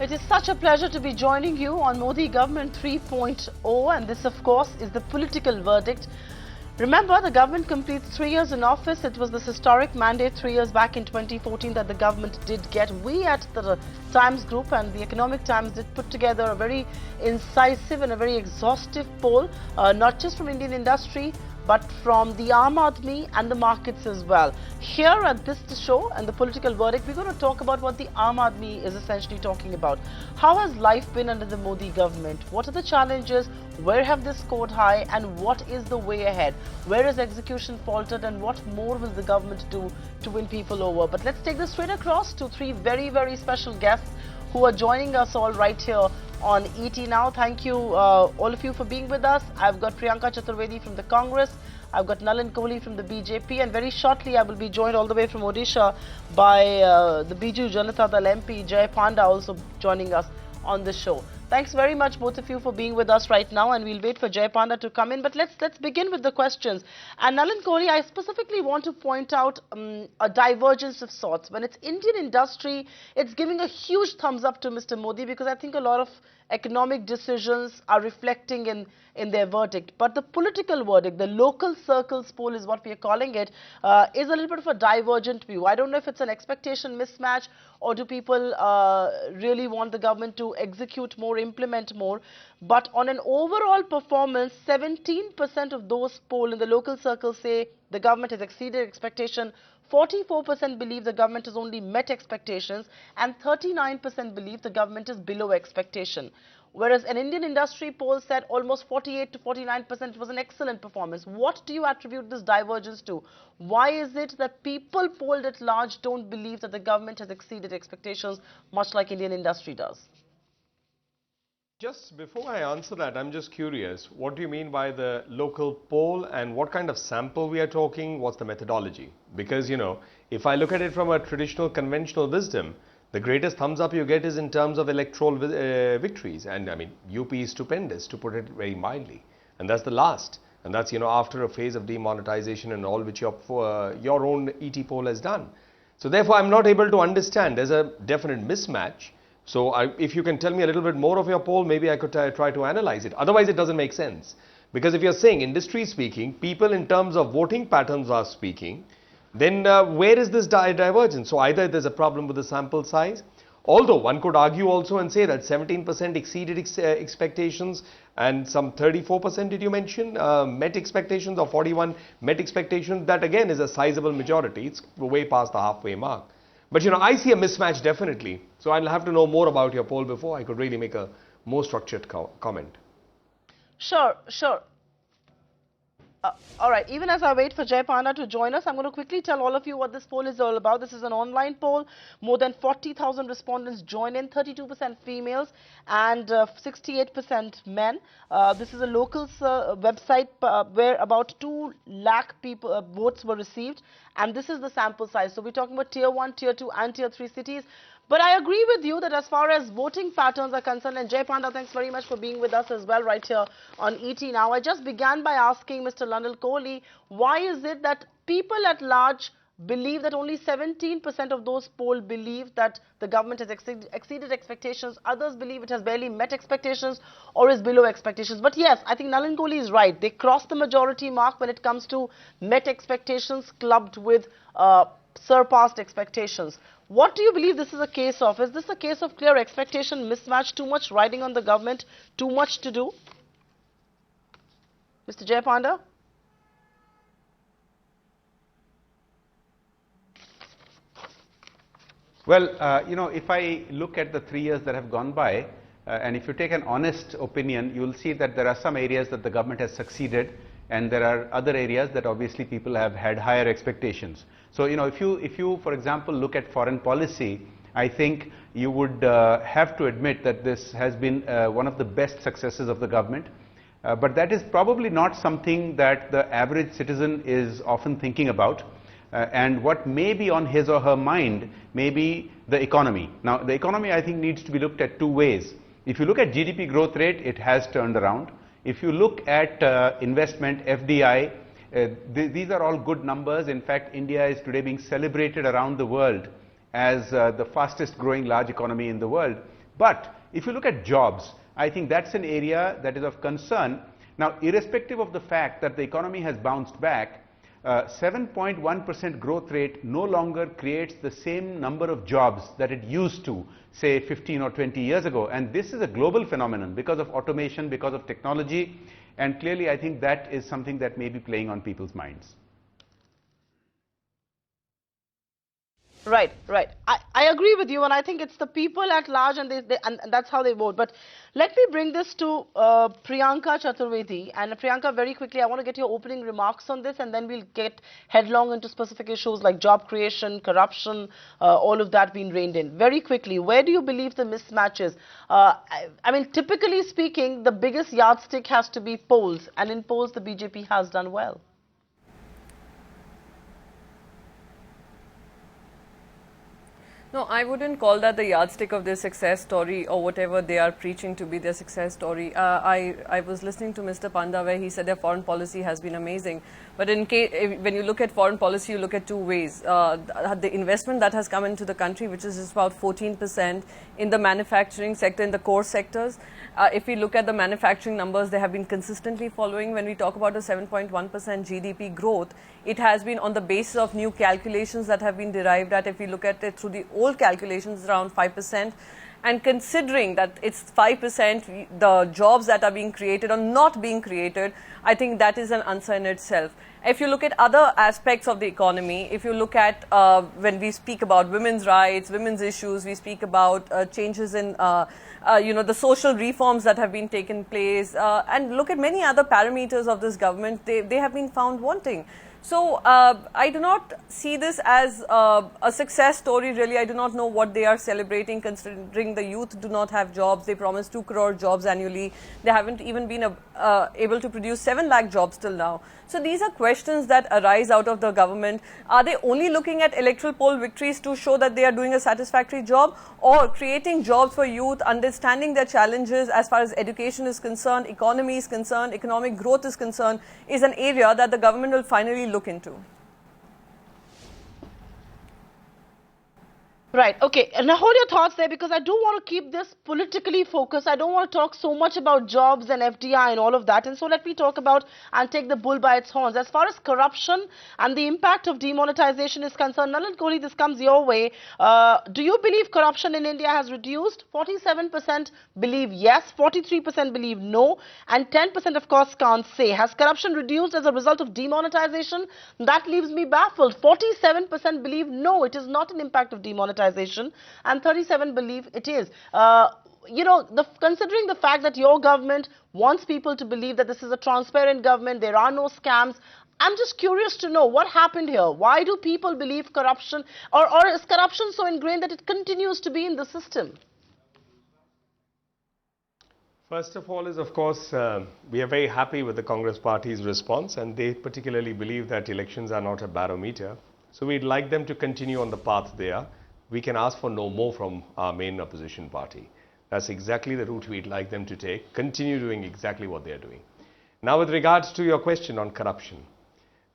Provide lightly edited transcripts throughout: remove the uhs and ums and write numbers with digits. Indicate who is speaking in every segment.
Speaker 1: It is such a pleasure to be joining you on Modi Government 3.0, and this, of course, is the political verdict. Remember, the government completes 3 years in office. It was this historic mandate 3 years back in 2014 that the government did get. We at the Times Group and the Economic Times did put together a very incisive and a very exhaustive poll, not just from Indian industry, but from the Aam Aadmi and the markets as well. Here at this show and the political verdict, we're going to talk about what the Aam Aadmi is essentially talking about. How has life been under the Modi government? What are the challenges? Where have they scored high? And what is the way ahead? Where is execution faltered? And what more will the government do to win people over? But let's take this straight across to three very, very special guests who are joining us all right here on ET Now. Thank you, all of you, for being with us. I've got Priyanka Chaturvedi from the Congress. I've got Nalin Kohli from the BJP, and very shortly I will be joined all the way from Odisha by the Biju Janata Dal MP Panda, also joining us on the show. Thanks very much, both of you, for being with us right now, and we'll wait for Panda to come in. But let's begin with the questions. And Nalin Kohli, I specifically want to point out a divergence of sorts. When it's Indian industry, it's giving a huge thumbs up to Mr. Modi, because I think a lot of economic decisions are reflecting in their verdict. But the political verdict, the local circles poll is what we are calling it, is a little bit of a divergent view. I don't know if it's an expectation mismatch, or do people really want the government to execute more, implement more. But on an overall performance, 17% of those polled in the local circles say the government has exceeded expectation, 44% believe the government has only met expectations, and 39% believe the government is below expectation. Whereas an Indian industry poll said almost 48 to 49% was an excellent performance. What do you attribute this divergence to? Why is it that people polled at large don't believe that the government has exceeded expectations, much like Indian industry does?
Speaker 2: Just before I answer that, I'm just curious, what do you mean by the local poll, and what kind of sample we are talking? What's the methodology? Because, you know, if I look at it from a traditional conventional wisdom, the greatest thumbs up you get is in terms of electoral victories. And I mean, UP is stupendous, to put it very mildly. And that's the last. And that's, you know, after a phase of demonetization and all, which your own ET poll has done. So therefore, I'm not able to understand. There's a definite mismatch. So if you can tell me a little bit more of your poll, maybe I could try to analyze it. Otherwise, it doesn't make sense. Because if you're saying industry speaking, people in terms of voting patterns are speaking, then where is this divergence? So either there's a problem with the sample size, although one could argue also and say that 17% exceeded expectations and some 34%, did you mention, met expectations, or 41 met expectations. That again is a sizable majority. It's way past the halfway mark. But, you know, I see a mismatch definitely. So I'll have to know more about your poll before I could really make a more structured comment.
Speaker 1: Sure. All right, even as I wait for Panda to join us, I'm going to quickly tell all of you what this poll is all about. This is an online poll. More than 40,000 respondents join in, 32% females and 68% men. This is a local website where about 2 lakh people votes were received, and this is the sample size. So we're talking about tier 1, tier 2 and tier 3 cities. But I agree with you that as far as voting patterns are concerned, and Panda, thanks very much for being with us as well right here on ET Now. I just began by asking Mr. Nalin Kohli, why is it that people at large believe that only 17% of those polled believe that the government has exceeded expectations, others believe it has barely met expectations or is below expectations? But yes, I think Nalin Kohli is right. They crossed the majority mark when it comes to met expectations clubbed with surpassed expectations. What do you believe this is a case of? Is this a case of clear expectation mismatch, too much riding on the government, too much to do? Mr. Panda?
Speaker 3: Well, you know, if I look at the 3 years that have gone by, and if you take an honest opinion, you will see that there are some areas that the government has succeeded, and there are other areas that obviously people have had higher expectations. So, you know, if you, for example, look at foreign policy, I think you would have to admit that this has been one of the best successes of the government. But that is probably not something that the average citizen is often thinking about. And what may be on his or her mind may be the economy. Now, the economy, I think, needs to be looked at 2 ways. If you look at GDP growth rate, it has turned around. If you look at investment, FDI, these are all good numbers. In fact, India is today being celebrated around the world as the fastest growing large economy in the world. But if you look at jobs, I think that's an area that is of concern. Now, irrespective of the fact that the economy has bounced back, 7.1% growth rate no longer creates the same number of jobs that it used to, say, 15 or 20 years ago. And this is a global phenomenon because of automation, because of technology. And clearly, I think that is something that may be playing on people's minds.
Speaker 1: Right, right. I agree with you, and I think it's the people at large, and and that's how they vote. But let me bring this to Priyanka Chaturvedi. And Priyanka, very quickly, I want to get your opening remarks on this, and then we'll get headlong into specific issues like job creation, corruption, all of that being reined in. Very quickly, where do you believe the mismatch is? I mean, typically speaking, the biggest yardstick has to be polls, and in polls, the BJP has done well.
Speaker 4: No, I wouldn't call that the yardstick of their success story or whatever they are preaching to be their success story. I was listening to Mr. Panda where he said their foreign policy has been amazing. But when you look at foreign policy, you look at two ways. The investment that has come into the country, which is just about 14% in the manufacturing sector, in the core sectors. If we look at the manufacturing numbers, they have been consistently following. When we talk about a 7.1% GDP growth, it has been on the basis of new calculations that have been derived at. If we look at it through the old calculations, around 5%. And considering that it's 5%, the jobs that are being created or not being created, I think that is an answer in itself. If you look at other aspects of the economy, if you look at when we speak about women's rights, women's issues, we speak about changes in the social reforms that have been taken place, and look at many other parameters of this government, they have been found wanting. So I do not see this as a success story really. I do not know what they are celebrating considering the youth do not have jobs. They promised 2 crore jobs annually. They haven't even been able to produce 7 lakh jobs till now. So these are questions that arise out of the government. Are they only looking at electoral poll victories to show that they are doing a satisfactory job, or creating jobs for youth, understanding their challenges as far as education is concerned, economy is concerned, economic growth is concerned, is an area that the government will finally look into?
Speaker 1: Right. Okay. And now hold your thoughts there, because I do want to keep this politically focused. I don't want to talk so much about jobs and FDI and all of that. And so let me talk about and take the bull by its horns. As far as corruption and the impact of demonetization is concerned, Nalin, Kohli, this comes your way. Do you believe corruption in India has reduced? 47% believe yes, 43% believe no, and 10% of course can't say. Has corruption reduced as a result of demonetization? That leaves me baffled. 47% believe no, it is not an impact of demonetization. And 37 believe it is. Considering the fact that your government wants people to believe that this is a transparent government, there are no scams, I'm just curious to know what happened here. Why do people believe corruption, or is corruption so ingrained that it continues to be in the system?
Speaker 2: First of all is, of course, we are very happy with the Congress party's response, and they particularly believe that elections are not a barometer. So we'd like them to continue on the path they are. We can ask for no more from our main opposition party. That's exactly the route we'd like them to take, continue doing exactly what they're doing. Now, with regards to your question on corruption,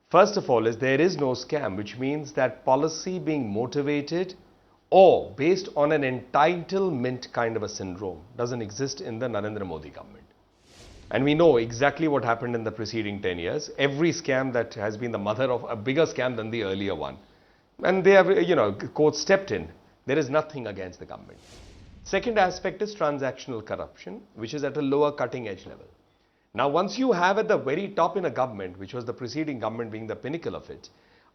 Speaker 2: first of all, there is no scam, which means that policy being motivated or based on an entitlement kind of a syndrome doesn't exist in the Narendra Modi government. And we know exactly what happened in the preceding 10 years. Every scam that has been the mother of a bigger scam than the earlier one. And they have, court stepped in. There is nothing against the government. Second aspect is transactional corruption, which is at a lower cutting edge level. Now, once you have at the very top in a government, which was the preceding government being the pinnacle of it,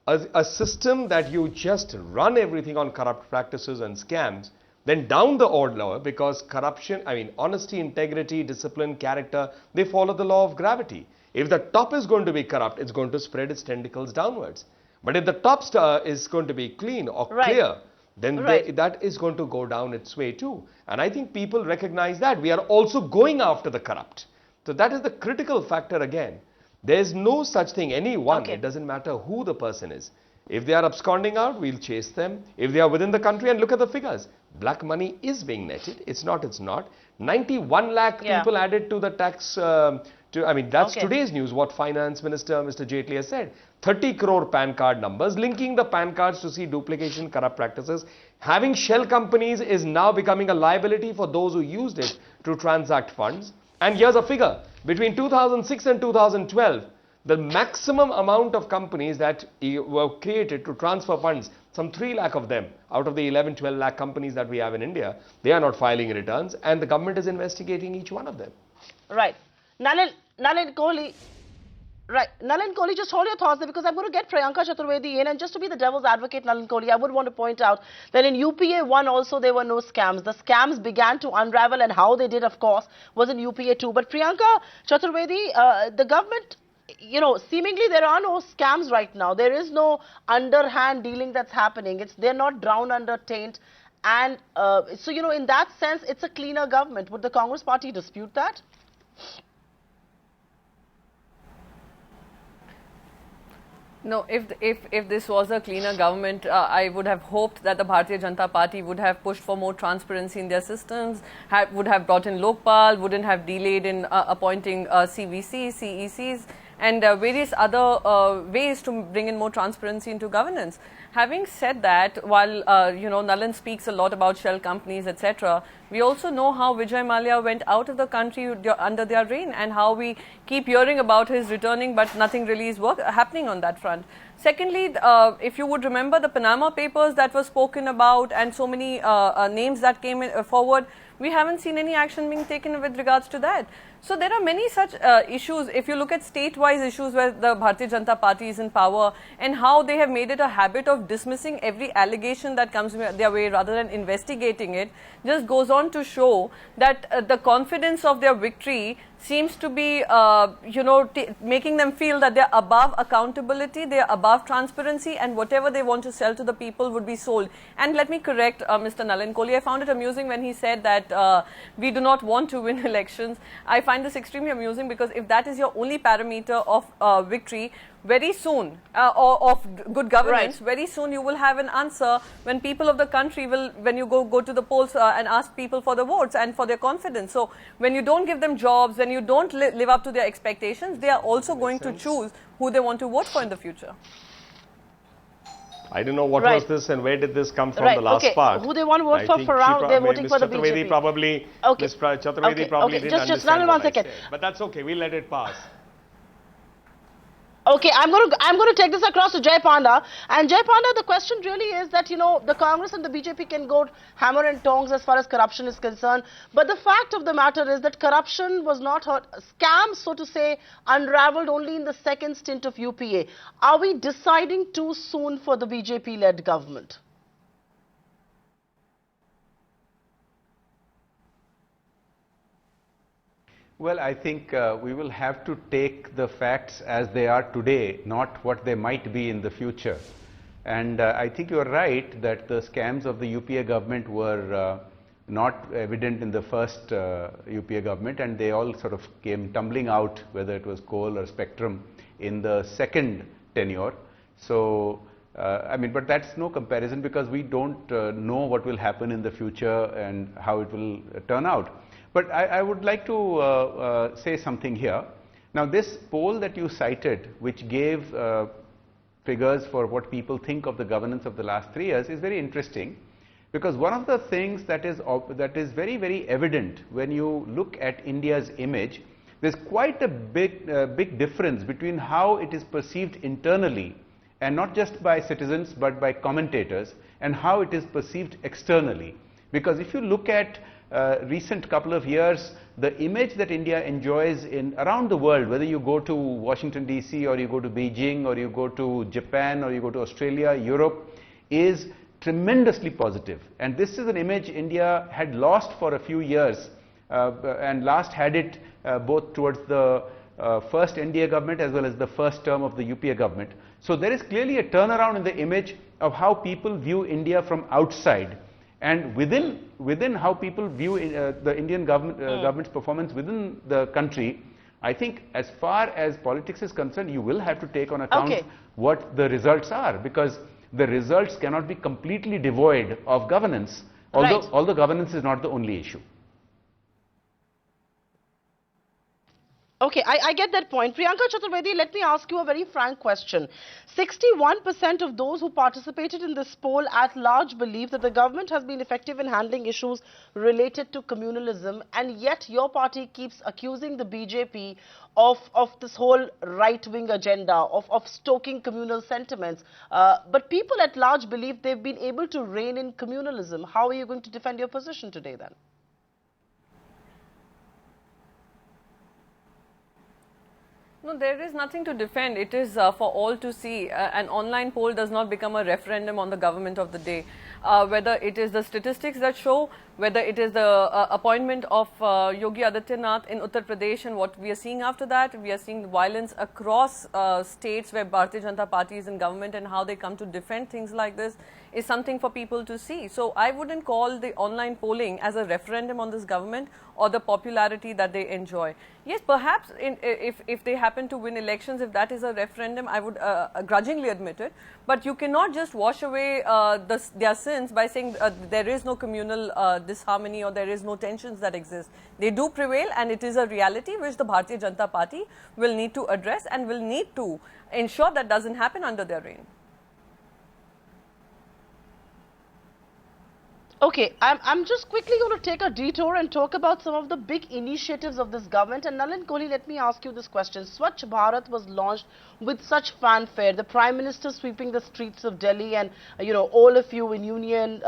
Speaker 2: a system that you just run everything on corrupt practices and scams, then down the order, because corruption, honesty, integrity, discipline, character, they follow the law of gravity. If the top is going to be corrupt, it's going to spread its tentacles downwards. But if the top star is going to be clean or clear, then that is going to go down its way too. And I think people recognize that. We are also going after the corrupt. So that is the critical factor again. There is no such thing, anyone, it doesn't matter who the person is. If they are absconding out, we'll chase them. If they are within the country, and look at the figures. Black money is being netted. It's not. 91 lakh people added to the tax I mean, that's
Speaker 1: Okay.
Speaker 2: today's news, what Finance Minister Mr. Jaitley has said. 30 crore PAN card numbers, linking the PAN cards to see duplication, corrupt practices. Having shell companies is now becoming a liability for those who used it to transact funds. And here's a figure. Between 2006 and 2012, the maximum amount of companies that were created to transfer funds, some 3 lakh of them out of the 11-12 lakh companies that we have in India, they are not filing returns, and the government is investigating each one of them.
Speaker 1: Right. Nalin Kohli. Right. Nalin Kohli, just hold your thoughts there, because I'm going to get Priyanka Chaturvedi in, and just to be the devil's advocate, Nalin Kohli, I would want to point out that in UPA 1 also there were no scams. The scams began to unravel, and how they did, of course, was in UPA 2. But Priyanka Chaturvedi, the government, you know, seemingly there are no scams right now. There is no underhand dealing that's happening. They're not drowned under taint. And so, you know, in that sense, it's a cleaner government. Would the Congress party dispute that?
Speaker 4: No, if this was a cleaner government, I would have hoped that the Bharatiya Janata Party would have pushed for more transparency in their systems, would have brought in Lokpal, wouldn't have delayed in appointing CVCs, CECs, and various other ways to bring in more transparency into governance. Having said that, while you know, Nalin speaks a lot about shell companies, etc., we also know how Vijay Mallya went out of the country under their reign, and how we keep hearing about his returning, but nothing really is happening on that front. Secondly, if you would remember the Panama Papers that were spoken about, and so many names that came forward, we haven't seen any action being taken with regards to that. So there are many such issues. If you look at state-wise issues where the Bharatiya Janata Party is in power, and how they have made it a habit of dismissing every allegation that comes their way rather than investigating it, just goes on to show that the confidence of their victory seems to be, you know, making them feel that they're above accountability, they're above transparency, and whatever they want to sell to the people would be sold. And let me correct Mr. Nalin Kohli. I found it amusing when he said that we do not want to win elections. I find this extremely amusing, because if that is your only parameter of victory, very soon, of good governance,
Speaker 1: Right.
Speaker 4: very soon you will have an answer when people of the country will, when you go to the polls and ask people for the votes and for their confidence. So when you don't give them jobs, when you don't live up to their expectations, they are also going to choose who they want to vote for in the future.
Speaker 2: I don't know what
Speaker 1: Right.
Speaker 2: was this and where did this come from,
Speaker 1: Right,
Speaker 2: the last
Speaker 1: okay.
Speaker 2: part.
Speaker 1: Who they want to vote
Speaker 2: I
Speaker 1: for
Speaker 2: think
Speaker 1: now, they're
Speaker 2: maybe
Speaker 1: voting
Speaker 2: Ms.
Speaker 1: for the
Speaker 2: Chaturvedi
Speaker 1: BJP.
Speaker 2: probably,
Speaker 1: Okay.
Speaker 2: Ms. Chaturvedi
Speaker 1: Okay,
Speaker 2: probably
Speaker 1: okay.
Speaker 2: didn't
Speaker 1: Just
Speaker 2: understand
Speaker 1: Nalin,
Speaker 2: what
Speaker 1: 1 second.
Speaker 2: I said. But that's okay, we'll let it pass.
Speaker 1: Okay, I'm going to take this across to Jai Panda. And Jai Panda, the question really is that, you know, the Congress and the BJP can go hammer and tongs as far as corruption is concerned. But the fact of the matter is that corruption was not hurt. Scams, so to say, unraveled only in the second stint of UPA. Are we deciding too soon for the BJP-led government?
Speaker 3: Well, I think we will have to take the facts as they are today, not what they might be in the future. And I think you are right that the scams of the UPA government were not evident in the first UPA government, and they all sort of came tumbling out, whether it was coal or spectrum, in the second tenure. So, I mean, but that's no comparison, because we don't know what will happen in the future and how it will turn out. But I would like to say something here. Now, this poll that you cited, which gave figures for what people think of the governance of the last 3 years, is very interesting, because one of the things that is very, very evident when you look at India's image, there's quite a big difference between how it is perceived internally, and not just by citizens but by commentators, and how it is perceived externally. Because if you look at recent couple of years, the image that India enjoys around the world, whether you go to Washington DC, or you go to Beijing, or you go to Japan, or you go to Australia, Europe, is tremendously positive. And this is an image India had lost for a few years, and last had it both towards the first NDA government as well as the first term of the UPA government. So there is clearly a turnaround in the image of how people view India from outside. And within how people view the Indian government's performance within the country, I think as far as politics is concerned, you will have to take on account what the results are, because the results cannot be completely devoid of governance, although governance is not the only issue.
Speaker 1: Okay, I get that point. Priyanka Chaturvedi, let me ask you a very frank question. 61% of those who participated in this poll at large believe that the government has been effective in handling issues related to communalism, and yet your party keeps accusing the BJP of this whole right-wing agenda, of stoking communal sentiments. But people at large believe they've been able to rein in communalism. How are you going to defend your position today then?
Speaker 4: No, there is nothing to defend. It is for all to see. An online poll does not become a referendum on the government of the day. Whether it is the statistics that show, whether it is the appointment of Yogi Adityanath in Uttar Pradesh, and what we are seeing after that, we are seeing violence across states where Bharatiya Janata Party is in government, and how they come to defend things like this is something for people to see. So I wouldn't call the online polling as a referendum on this government or the popularity that they enjoy. Yes, perhaps if they happen to win elections, if that is a referendum, I would grudgingly admit it. But you cannot just wash away their sins by saying there is no communal disharmony or there is no tensions that exist. They do prevail, and it is a reality which the Bharatiya Janata Party will need to address and will need to ensure that doesn't happen under their reign.
Speaker 1: Okay, I'm just quickly going to take a detour and talk about some of the big initiatives of this government. And Nalin, Kohli, let me ask you this question. Swachh Bharat was launched with such fanfare. The Prime Minister sweeping the streets of Delhi, and all of you in union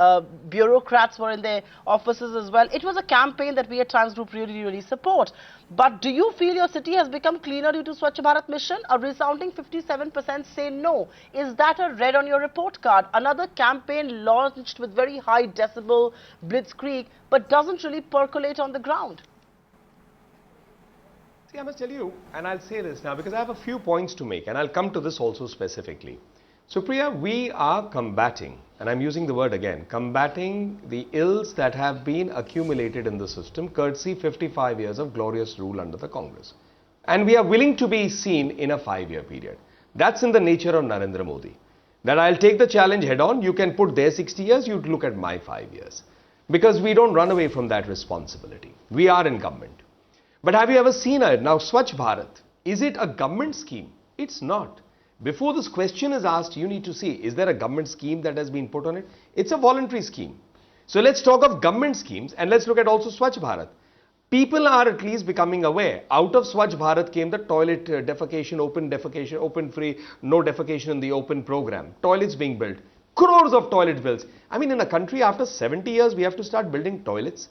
Speaker 1: bureaucrats were in their offices as well. It was a campaign that we at Times Group really support. But do you feel your city has become cleaner due to Swachh Bharat mission? A resounding 57% say no. Is that a red on your report card? Another campaign launched with very high decibel blitzkrieg, but doesn't really percolate on the ground.
Speaker 2: See, I must tell you, and I'll say this now because I have a few points to make, and I'll come to this also specifically. Supriya, we are combating, and I'm using the word again, combating the ills that have been accumulated in the system courtesy 55 years of glorious rule under the Congress. And we are willing to be seen in a 5-year period. That's in the nature of Narendra Modi. That I'll take the challenge head on. You can put their 60 years, you look at my 5 years. Because we don't run away from that responsibility. We are in government. But have you ever seen it? Now, Swachh Bharat, is it a government scheme? It's not. Before this question is asked, you need to see, is there a government scheme that has been put on it? It's a voluntary scheme. So let's talk of government schemes, and let's look at also Swachh Bharat. People are at least becoming aware. Out of Swachh Bharat came the toilet defecation, open free, no defecation in the open program. Toilets being built. Crores of toilet bills. I mean, in a country after 70 years, we have to start building toilets.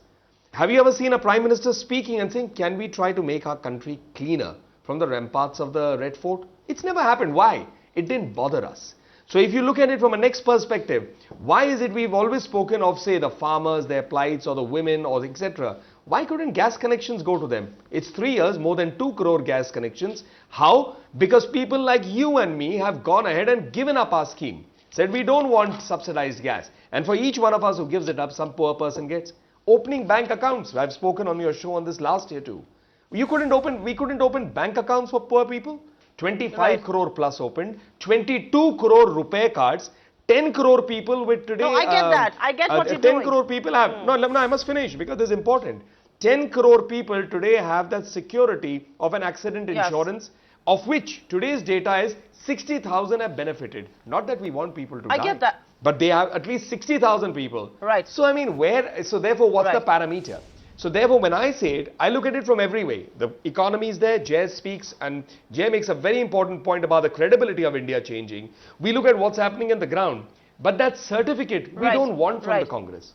Speaker 2: Have you ever seen a Prime Minister speaking and saying, can we try to make our country cleaner from the ramparts of the Red Fort? It's never happened. Why? It didn't bother us. So if you look at it from a next perspective, why is it we've always spoken of, say, the farmers, their plights, or the women, or etc. Why couldn't gas connections go to them? It's 3 years, more than 2 crore gas connections. How? Because people like you and me have gone ahead and given up our scheme. Said we don't want subsidized gas. And for each one of us who gives it up, some poor person gets. Opening bank accounts. I've spoken on your show on this last year too. We couldn't open bank accounts for poor people. 25 crore plus opened, 22 crore RuPay cards, 10 crore people with today.
Speaker 1: No, I get that. I get what you're
Speaker 2: 10
Speaker 1: doing.
Speaker 2: 10 crore people have. No, I must finish because this is important. 10 crore people today have that security of an accident insurance, of which today's data is 60,000 have benefited. Not that we want people to die.
Speaker 1: I get that.
Speaker 2: But they have at least 60,000 people.
Speaker 1: Right.
Speaker 2: So I mean, so therefore what's the parameter? So therefore, when I say it, I look at it from every way. The economy is there, Jay speaks, and Jay makes a very important point about the credibility of India changing. We look at what's happening on the ground. But that certificate, we don't want from the Congress.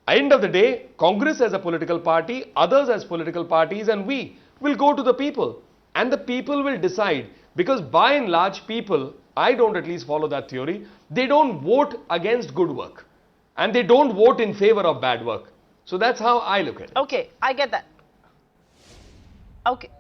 Speaker 2: End of the day, Congress as a political party, others as political parties, and we will go to the people. And the people will decide. Because by and large, people, I don't at least follow that theory, they don't vote against good work. And they don't vote in favor of bad work. So that's how I look at it.
Speaker 1: Okay, I get that. Okay.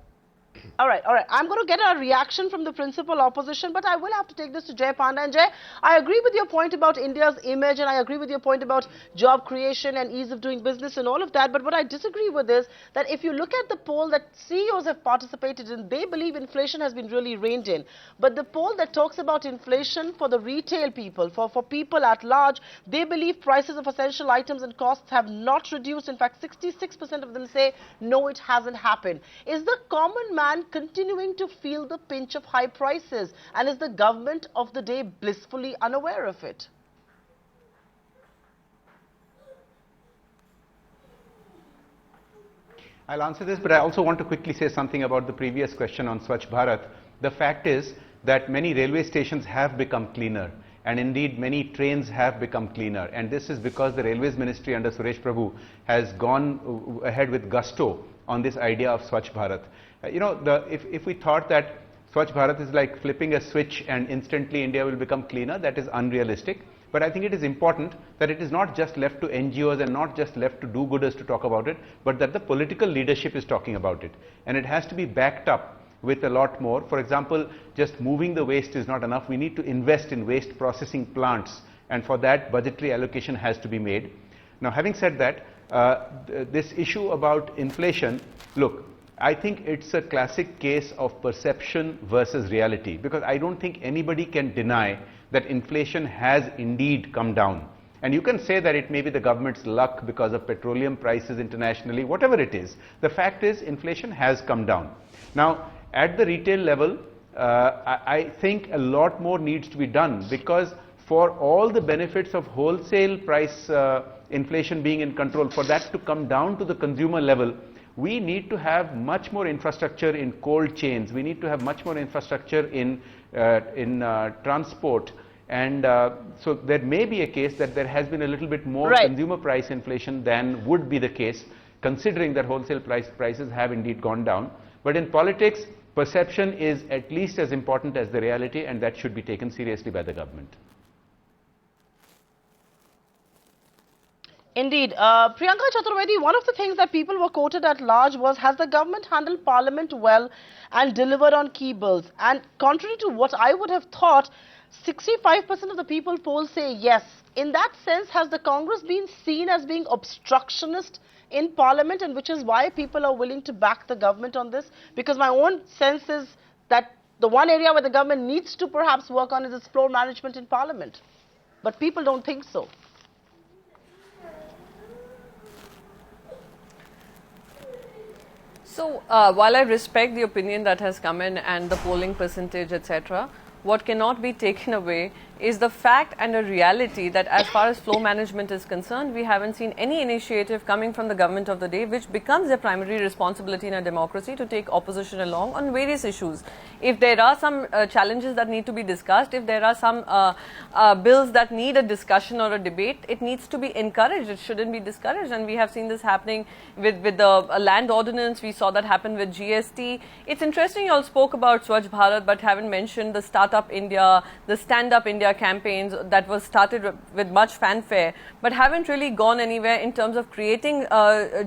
Speaker 1: All right. I'm going to get a reaction from the principal opposition, but I will have to take this to Jay Panda. And Jay, I agree with your point about India's image, and I agree with your point about job creation and ease of doing business and all of that. But what I disagree with is that if you look at the poll that CEOs have participated in, they believe inflation has been really reined in. But the poll that talks about inflation for the retail people, for people at large, they believe prices of essential items and costs have not reduced. In fact, 66% of them say, no, it hasn't happened. Is the common man and continuing to feel the pinch of high prices? And is the government of the day blissfully unaware of it?
Speaker 3: I'll answer this, but I also want to quickly say something about the previous question on Swachh Bharat. The fact is that many railway stations have become cleaner, and indeed many trains have become cleaner, and this is because the Railways Ministry under Suresh Prabhu has gone ahead with gusto on this idea of Swachh Bharat. If we thought that Swachh Bharat is like flipping a switch and instantly India will become cleaner, that is unrealistic. But I think it is important that it is not just left to NGOs and not just left to do-gooders to talk about it, but that the political leadership is talking about it. And it has to be backed up with a lot more. For example, just moving the waste is not enough. We need to invest in waste processing plants, and for that budgetary allocation has to be made. Now, having said that, this issue about inflation, look, I think it's a classic case of perception versus reality, because I don't think anybody can deny that inflation has indeed come down. And you can say that it may be the government's luck because of petroleum prices internationally, whatever it is. The fact is inflation has come down. Now, at the retail level, I think a lot more needs to be done, because for all the benefits of wholesale price inflation being in control, for that to come down to the consumer level, we need to have much more infrastructure in cold chains. We need to have much more infrastructure in transport. And so there may be a case that there has been a little bit more consumer price inflation than would be the case, considering that wholesale prices have indeed gone down. But in politics, perception is at least as important as the reality, and that should be taken seriously by the government.
Speaker 1: Indeed. Priyanka, Chaturvedi, one of the things that people were quoted at large was, has the government handled Parliament well and delivered on key bills? And contrary to what I would have thought, 65% of the people polled say yes. In that sense, has the Congress been seen as being obstructionist in Parliament, and which is why people are willing to back the government on this? Because my own sense is that the one area where the government needs to perhaps work on is its floor management in Parliament. But people don't think so.
Speaker 4: So, while I respect the opinion that has come in and the polling percentage, etc., what cannot be taken away is the fact and the reality that as far as flow management is concerned, we haven't seen any initiative coming from the government of the day, which becomes a primary responsibility in a democracy to take opposition along on various issues. If there are some challenges that need to be discussed, if there are some bills that need a discussion or a debate, it needs to be encouraged. It shouldn't be discouraged. And we have seen this happening with the land ordinance. We saw that happen with GST. It's interesting you all spoke about Swachh Bharat, but haven't mentioned the Startup India, the Stand Up India campaigns that was started with much fanfare, but haven't really gone anywhere in terms of creating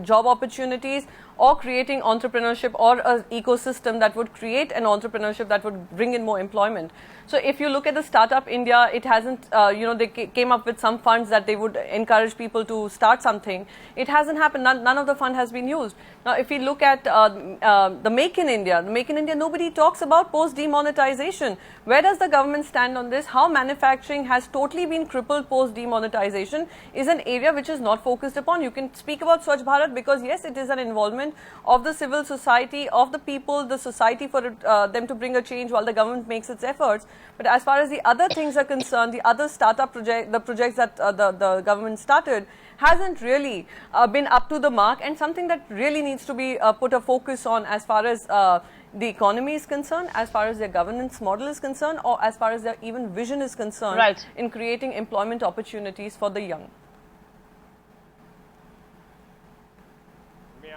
Speaker 4: job opportunities or creating entrepreneurship or an ecosystem that would create an entrepreneurship that would bring in more employment. So if you look at the Startup India, it hasn't, they came up with some funds that they would encourage people to start something. It hasn't happened. None of the fund has been used. Now, if we look at the Make in India, nobody talks about post-demonetization. Where does the government stand on this? How manufacturing has totally been crippled post-demonetization is an area which is not focused upon. You can speak about Swachh Bharat because, yes, it is an involvement of the civil society, of the people, the society for them to bring a change while the government makes its efforts. But as far as the other things are concerned, the other startup the projects that the government started hasn't really been up to the mark, and something that really needs to be put a focus on as far as the economy is concerned, as far as their governance model is concerned, or as far as their even vision is concerned in creating employment opportunities for the young.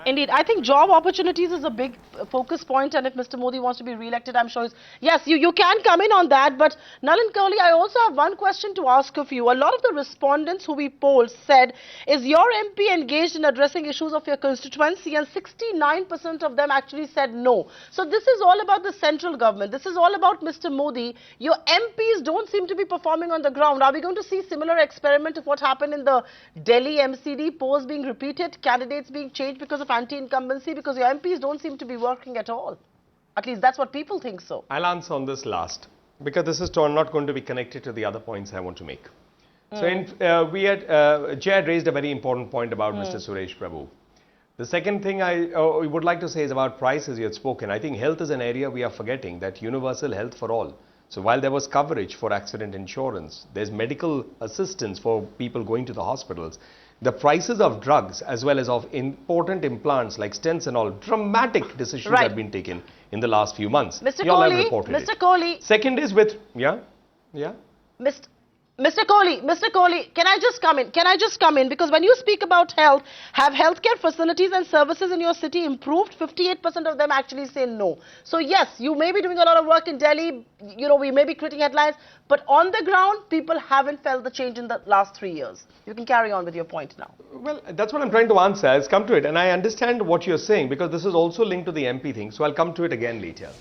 Speaker 1: Indeed, I think job opportunities is a big focus point, and if Mr. Modi wants to be re-elected, I'm sure yes, you can come in on that. But Nalin, Kohli, I also have one question to ask of you. A lot of the respondents who we polled said, is your MP engaged in addressing issues of your constituency? And 69% of them actually said no. So this is all about the central government. This is all about Mr. Modi. Your MPs don't seem to be performing on the ground. Are we going to see similar experiment of what happened in the Delhi MCD, polls being repeated, candidates being changed because of anti-incumbency, because your MPs don't seem to be working at all? At least that's what people think so.
Speaker 2: I'll answer on this last, because this is not going to be connected to the other points I want to make. So Jay had raised a very important point about Mr. Suresh Prabhu. The second thing I would like to say is about prices you had spoken. I think health is an area we are forgetting, that universal health for all. So while there was coverage for accident insurance, there's medical assistance for people going to the hospitals. The prices of drugs as well as of important implants like stents and all, dramatic decisions have been taken in the last few months.
Speaker 1: Mr. Kohli,
Speaker 2: Second is with,
Speaker 1: Mr. Kohli, can I just come in? Because when you speak about health, have healthcare facilities and services in your city improved? 58% of them actually say no. So yes, you may be doing a lot of work in Delhi, we may be creating headlines, but on the ground, people haven't felt the change in the last 3 years. You can carry on with your point now.
Speaker 2: Well, that's what I'm trying to answer. I'll come to it. And I understand what you're saying because this is also linked to the MP thing. So I'll come to it again later.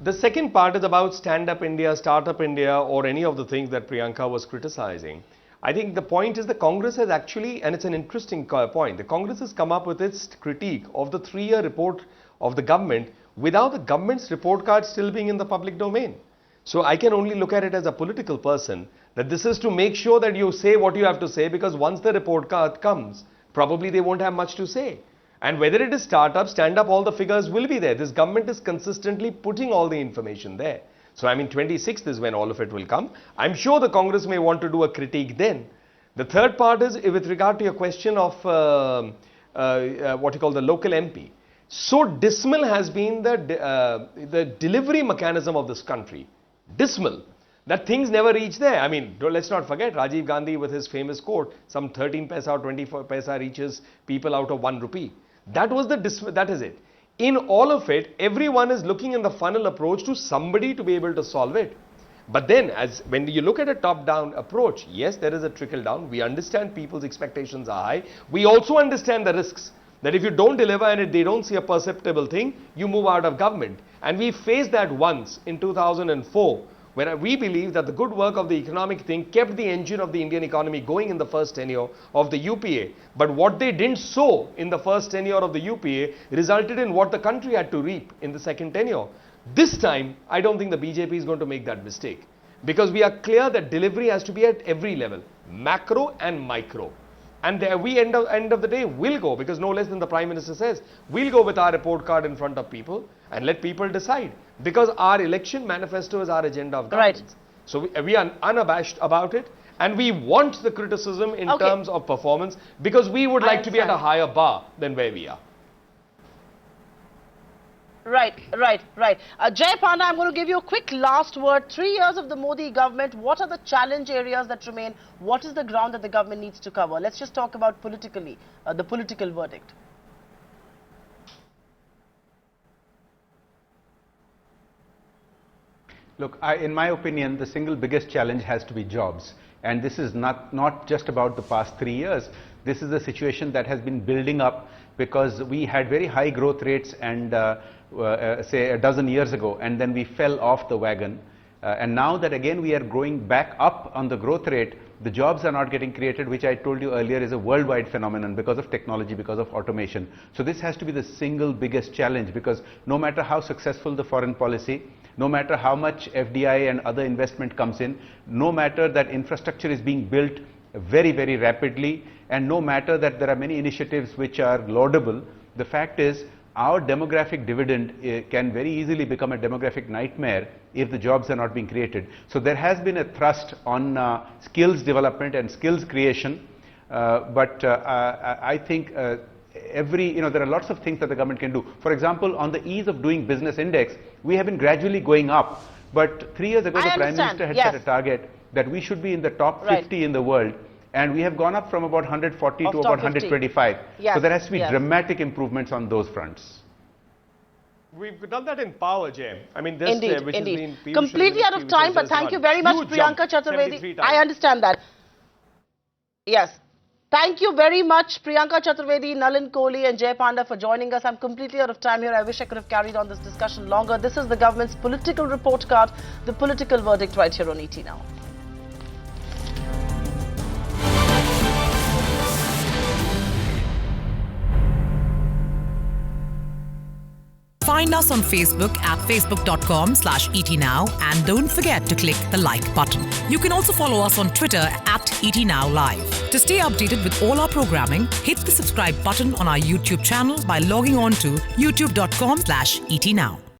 Speaker 2: The second part is about Stand-Up India, Startup India, or any of the things that Priyanka was criticizing. I think the point is the Congress has actually, and it's an interesting point, the Congress has come up with its critique of the 3-year report of the government without the government's report card still being in the public domain. So I can only look at it as a political person that this is to make sure that you say what you have to say, because once the report card comes, probably they won't have much to say. And whether it is startup, stand-up, all the figures will be there. This government is consistently putting all the information there. So I mean 26th is when all of it will come. I'm sure the Congress may want to do a critique then. The third part is with regard to your question of what you call the local MP. So dismal has been the delivery mechanism of this country. Dismal. That things never reach there. I mean, let's not forget Rajiv Gandhi with his famous quote, some 13 paisa or 24 paisa reaches people out of 1 rupee. That is it. In all of it, everyone is looking in the funnel approach to somebody to be able to solve it. But then, when you look at a top-down approach, yes, there is a trickle-down. We understand people's expectations are high. We also understand the risks. That if you don't deliver and if they don't see a perceptible thing, you move out of government. And we faced that once in 2004. When we believe that the good work of the economic thing kept the engine of the Indian economy going in the first tenure of the UPA. But what they didn't sow in the first tenure of the UPA resulted in what the country had to reap in the second tenure. This time, I don't think the BJP is going to make that mistake. Because we are clear that delivery has to be at every level, macro and micro. And there we end of the day will go, because no less than the Prime Minister says, we'll go with our report card in front of people and let people decide. Because our election manifesto is our agenda of governance. Right. So we are unabashed about it, and we want the criticism in terms of performance, because we would like to be at a higher bar than where we are.
Speaker 1: Right. Jay Panda, I'm going to give you a quick last word. 3 years of the Modi government, what are the challenge areas that remain? What is the ground that the government needs to cover? Let's just talk about politically, the political verdict.
Speaker 3: Look, in my opinion, the single biggest challenge has to be jobs. And this is not just about the past 3 years. This is a situation that has been building up because we had very high growth rates and say a dozen years ago, and then we fell off the wagon. And now that again we are growing back up on the growth rate, the jobs are not getting created, which I told you earlier is a worldwide phenomenon because of technology, because of automation. So this has to be the single biggest challenge, because no matter how successful the foreign policy, no matter how much FDI and other investment comes in, no matter that infrastructure is being built very, very rapidly, and no matter that there are many initiatives which are laudable, the fact is our demographic dividend can very easily become a demographic nightmare if the jobs are not being created. So there has been a thrust on skills development and skills creation, but I think there are lots of things that the government can do. For example, on the ease of doing business index, we have been gradually going up, but 3 years ago the Prime Minister had set a target that we should be in the top 50 in the world, and we have gone up from about 140 to about 125. So there has to be dramatic improvements on those fronts.
Speaker 2: We've done that in power, Jay. I mean, this which has been
Speaker 1: completely out of time, but thank you very much, Priyanka Chaturvedi. I understand that. Yes. Thank you very much, Priyanka Chaturvedi, Nalin, Kohli and Jay Panda for joining us. I'm completely out of time here. I wish I could have carried on this discussion longer. This is the government's political report card, the political verdict right here on ET Now.
Speaker 5: Find us on Facebook at facebook.com/etnow and don't forget to click the like button. You can also follow us on Twitter at ET Now Live. To stay updated with all our programming, hit the subscribe button on our YouTube channel by logging on to youtube.com/ET Now.